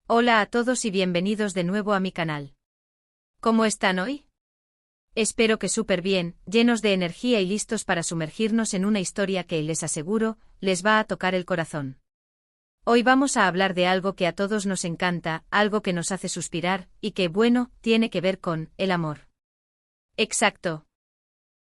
Hola a todos y bienvenidos de nuevo a mi canal. ¿Cómo están hoy? Espero que súper bien, llenos de energía y listos para sumergirnos en una historia que, les aseguro, les va a tocar el corazón. Hoy vamos a hablar de algo que a todos nos encanta, algo que nos hace suspirar, y que, bueno, tiene que ver con el amor. Exacto.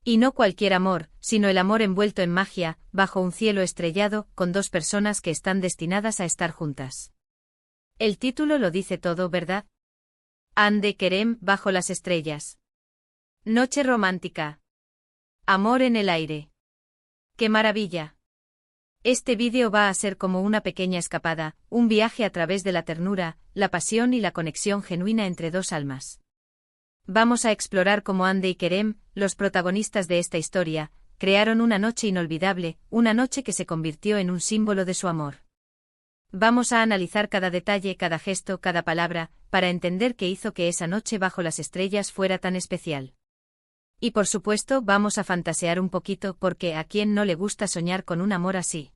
Y no cualquier amor, sino el amor envuelto en magia, bajo un cielo estrellado, con dos personas que están destinadas a estar juntas. El título lo dice todo, ¿verdad? Ande Kerem, bajo las estrellas. Noche romántica. Amor en el aire. ¡Qué maravilla! Este vídeo va a ser como una pequeña escapada, un viaje a través de la ternura, la pasión y la conexión genuina entre dos almas. Vamos a explorar cómo Ande y Kerem, los protagonistas de esta historia, crearon una noche inolvidable, una noche que se convirtió en un símbolo de su amor. Vamos a analizar cada detalle, cada gesto, cada palabra, para entender qué hizo que esa noche bajo las estrellas fuera tan especial. Y por supuesto vamos a fantasear un poquito porque a quién no le gusta soñar con un amor así.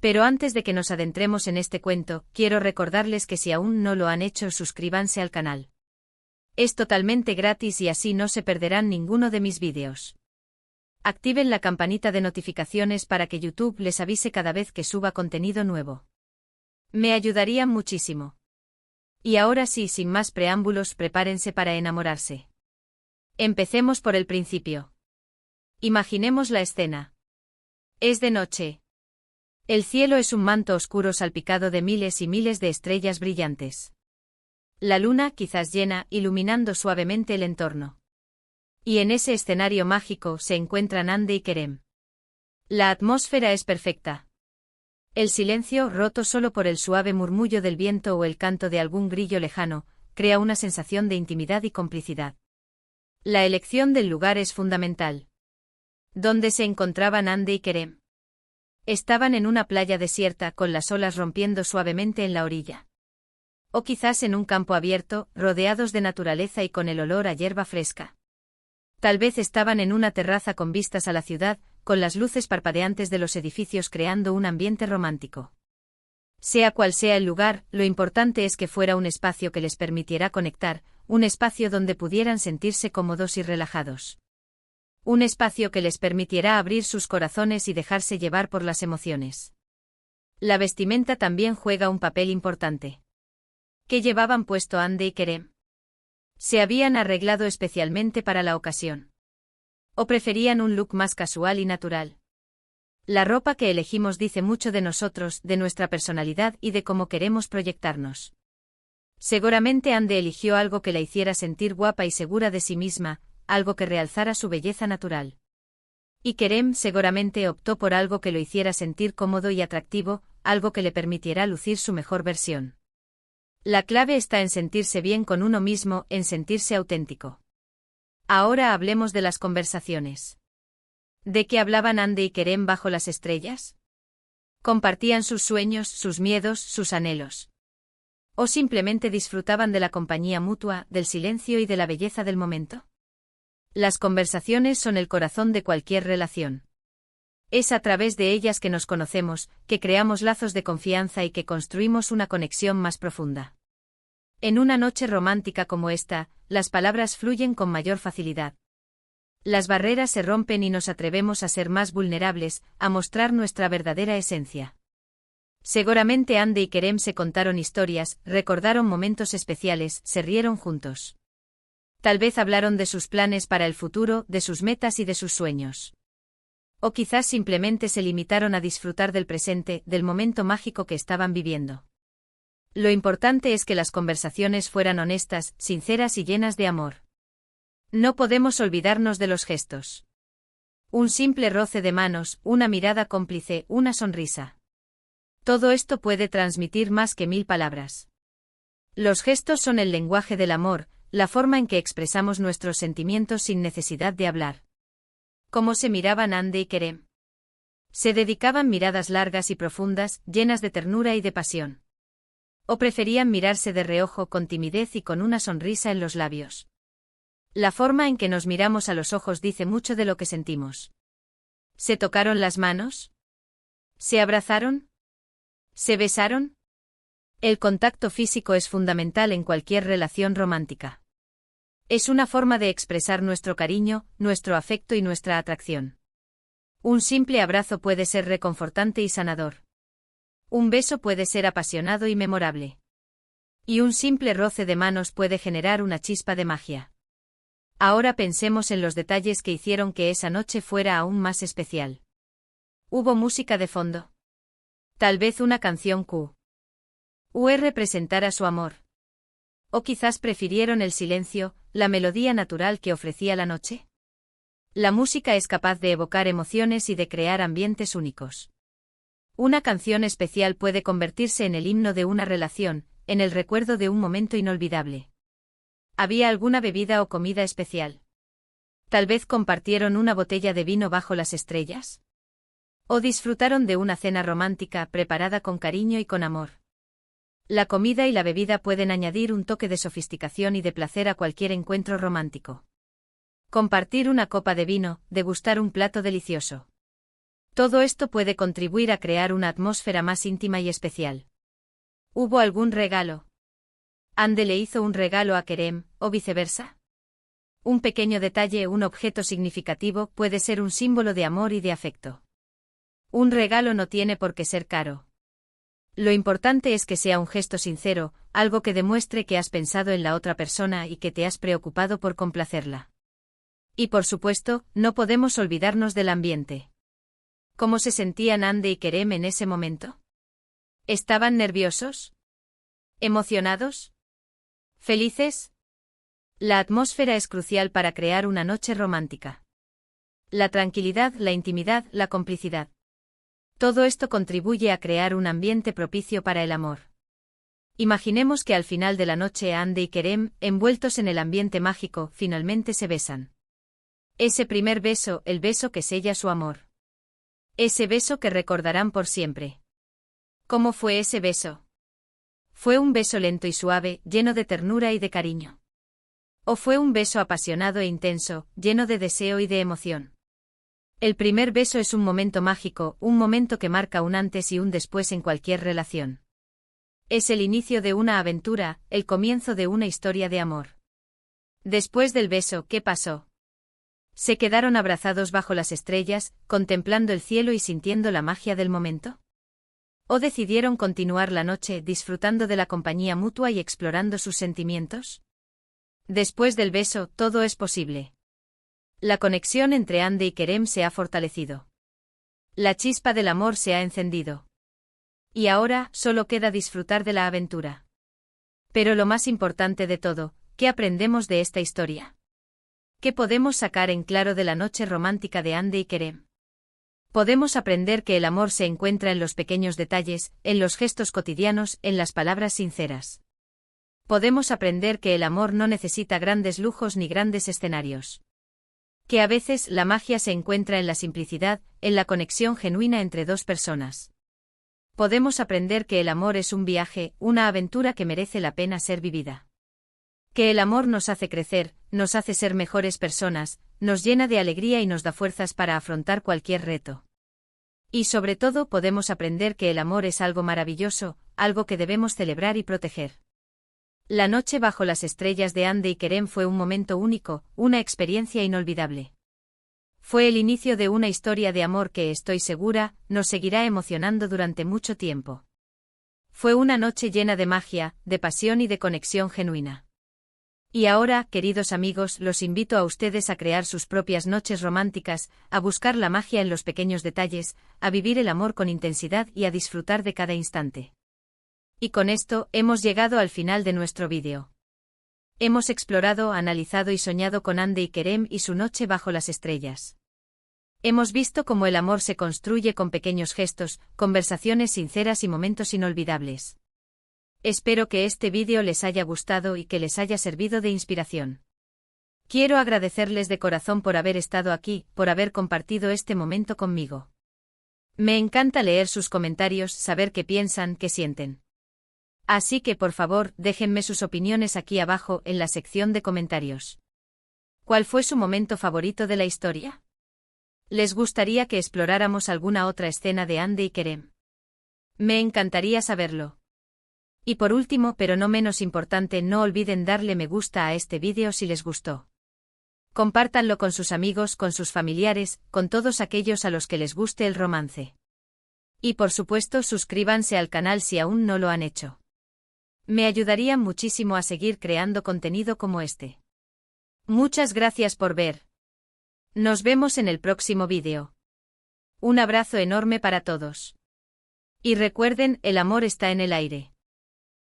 Pero antes de que nos adentremos en este cuento, quiero recordarles que si aún no lo han hecho, suscríbanse al canal. Es totalmente gratis y así no se perderán ninguno de mis vídeos. Activen la campanita de notificaciones para que YouTube les avise cada vez que suba contenido nuevo. Me ayudarían muchísimo. Y ahora sí, sin más preámbulos, prepárense para enamorarse. Empecemos por el principio. Imaginemos la escena. Es de noche. El cielo es un manto oscuro salpicado de miles y miles de estrellas brillantes. La luna, quizás llena, iluminando suavemente el entorno. Y en ese escenario mágico se encuentran Ande y Kerem. La atmósfera es perfecta. El silencio, roto solo por el suave murmullo del viento o el canto de algún grillo lejano, crea una sensación de intimidad y complicidad. La elección del lugar es fundamental. ¿Dónde se encontraban Ande y Kerem? Estaban en una playa desierta con las olas rompiendo suavemente en la orilla. O quizás en un campo abierto, rodeados de naturaleza y con el olor a hierba fresca. Tal vez estaban en una terraza con vistas a la ciudad, con las luces parpadeantes de los edificios creando un ambiente romántico. Sea cual sea el lugar, lo importante es que fuera un espacio que les permitiera conectar, un espacio donde pudieran sentirse cómodos y relajados. Un espacio que les permitiera abrir sus corazones y dejarse llevar por las emociones. La vestimenta también juega un papel importante. ¿Qué llevaban puesto Ande y Kerem? ¿Se habían arreglado especialmente para la ocasión? ¿O preferían un look más casual y natural? La ropa que elegimos dice mucho de nosotros, de nuestra personalidad y de cómo queremos proyectarnos. Seguramente Ande eligió algo que la hiciera sentir guapa y segura de sí misma, algo que realzara su belleza natural. Y Kerem seguramente optó por algo que lo hiciera sentir cómodo y atractivo, algo que le permitiera lucir su mejor versión. La clave está en sentirse bien con uno mismo, en sentirse auténtico. Ahora hablemos de las conversaciones. ¿De qué hablaban Ande y Kerem bajo las estrellas? ¿Compartían sus sueños, sus miedos, sus anhelos? ¿O simplemente disfrutaban de la compañía mutua, del silencio y de la belleza del momento? Las conversaciones son el corazón de cualquier relación. Es a través de ellas que nos conocemos, que creamos lazos de confianza y que construimos una conexión más profunda. En una noche romántica como esta, las palabras fluyen con mayor facilidad. Las barreras se rompen y nos atrevemos a ser más vulnerables, a mostrar nuestra verdadera esencia. Seguramente Ande y Kerem se contaron historias, recordaron momentos especiales, se rieron juntos. Tal vez hablaron de sus planes para el futuro, de sus metas y de sus sueños. O quizás simplemente se limitaron a disfrutar del presente, del momento mágico que estaban viviendo. Lo importante es que las conversaciones fueran honestas, sinceras y llenas de amor. No podemos olvidarnos de los gestos. Un simple roce de manos, una mirada cómplice, una sonrisa. Todo esto puede transmitir más que 1000 palabras. Los gestos son el lenguaje del amor, la forma en que expresamos nuestros sentimientos sin necesidad de hablar. ¿Cómo se miraban Ande y Kerem? Se dedicaban miradas largas y profundas, llenas de ternura y de pasión. ¿O preferían mirarse de reojo con timidez y con una sonrisa en los labios? La forma en que nos miramos a los ojos dice mucho de lo que sentimos. ¿Se tocaron las manos? ¿Se abrazaron? ¿Se besaron? El contacto físico es fundamental en cualquier relación romántica. Es una forma de expresar nuestro cariño, nuestro afecto y nuestra atracción. Un simple abrazo puede ser reconfortante y sanador. Un beso puede ser apasionado y memorable. Y un simple roce de manos puede generar una chispa de magia. Ahora pensemos en los detalles que hicieron que esa noche fuera aún más especial. ¿Hubo música de fondo? Tal vez una canción representara su amor. ¿O quizás prefirieron el silencio, la melodía natural que ofrecía la noche? La música es capaz de evocar emociones y de crear ambientes únicos. Una canción especial puede convertirse en el himno de una relación, en el recuerdo de un momento inolvidable. ¿Había alguna bebida o comida especial? Tal vez compartieron una botella de vino bajo las estrellas. ¿O disfrutaron de una cena romántica preparada con cariño y con amor? La comida y la bebida pueden añadir un toque de sofisticación y de placer a cualquier encuentro romántico. Compartir una copa de vino, degustar un plato delicioso. Todo esto puede contribuir a crear una atmósfera más íntima y especial. ¿Hubo algún regalo? ¿Ande le hizo un regalo a Kerem, o viceversa? Un pequeño detalle, un objeto significativo, puede ser un símbolo de amor y de afecto. Un regalo no tiene por qué ser caro. Lo importante es que sea un gesto sincero, algo que demuestre que has pensado en la otra persona y que te has preocupado por complacerla. Y por supuesto, no podemos olvidarnos del ambiente. ¿Cómo se sentían Ande y Kerem en ese momento? ¿Estaban nerviosos? ¿Emocionados? ¿Felices? La atmósfera es crucial para crear una noche romántica. La tranquilidad, la intimidad, la complicidad. Todo esto contribuye a crear un ambiente propicio para el amor. Imaginemos que al final de la noche Ande y Kerem, envueltos en el ambiente mágico, finalmente se besan. Ese primer beso, el beso que sella su amor. Ese beso que recordarán por siempre. ¿Cómo fue ese beso? ¿Fue un beso lento y suave, lleno de ternura y de cariño? ¿O fue un beso apasionado e intenso, lleno de deseo y de emoción? El primer beso es un momento mágico, un momento que marca un antes y un después en cualquier relación. Es el inicio de una aventura, el comienzo de una historia de amor. Después del beso, ¿qué pasó? ¿Se quedaron abrazados bajo las estrellas, contemplando el cielo y sintiendo la magia del momento? ¿O decidieron continuar la noche disfrutando de la compañía mutua y explorando sus sentimientos? Después del beso, todo es posible. La conexión entre Ande y Kerem se ha fortalecido. La chispa del amor se ha encendido. Y ahora, solo queda disfrutar de la aventura. Pero lo más importante de todo, ¿qué aprendemos de esta historia? ¿Qué podemos sacar en claro de la noche romántica de Ande y Kerem? Podemos aprender que el amor se encuentra en los pequeños detalles, en los gestos cotidianos, en las palabras sinceras. Podemos aprender que el amor no necesita grandes lujos ni grandes escenarios. Que a veces la magia se encuentra en la simplicidad, en la conexión genuina entre dos personas. Podemos aprender que el amor es un viaje, una aventura que merece la pena ser vivida. Que el amor nos hace crecer, nos hace ser mejores personas, nos llena de alegría y nos da fuerzas para afrontar cualquier reto. Y sobre todo podemos aprender que el amor es algo maravilloso, algo que debemos celebrar y proteger. La noche bajo las estrellas de Ande y Kerem fue un momento único, una experiencia inolvidable. Fue el inicio de una historia de amor que, estoy segura, nos seguirá emocionando durante mucho tiempo. Fue una noche llena de magia, de pasión y de conexión genuina. Y ahora, queridos amigos, los invito a ustedes a crear sus propias noches románticas, a buscar la magia en los pequeños detalles, a vivir el amor con intensidad y a disfrutar de cada instante. Y con esto, hemos llegado al final de nuestro vídeo. Hemos explorado, analizado y soñado con Ande y Kerem y su noche bajo las estrellas. Hemos visto cómo el amor se construye con pequeños gestos, conversaciones sinceras y momentos inolvidables. Espero que este vídeo les haya gustado y que les haya servido de inspiración. Quiero agradecerles de corazón por haber estado aquí, por haber compartido este momento conmigo. Me encanta leer sus comentarios, saber qué piensan, qué sienten. Así que por favor, déjenme sus opiniones aquí abajo en la sección de comentarios. ¿Cuál fue su momento favorito de la historia? ¿Les gustaría que exploráramos alguna otra escena de Ande y Kerem? Me encantaría saberlo. Y por último, pero no menos importante, no olviden darle me gusta a este vídeo si les gustó. Compártanlo con sus amigos, con sus familiares, con todos aquellos a los que les guste el romance. Y por supuesto, suscríbanse al canal si aún no lo han hecho. Me ayudarían muchísimo a seguir creando contenido como este. Muchas gracias por ver. Nos vemos en el próximo vídeo. Un abrazo enorme para todos. Y recuerden, el amor está en el aire.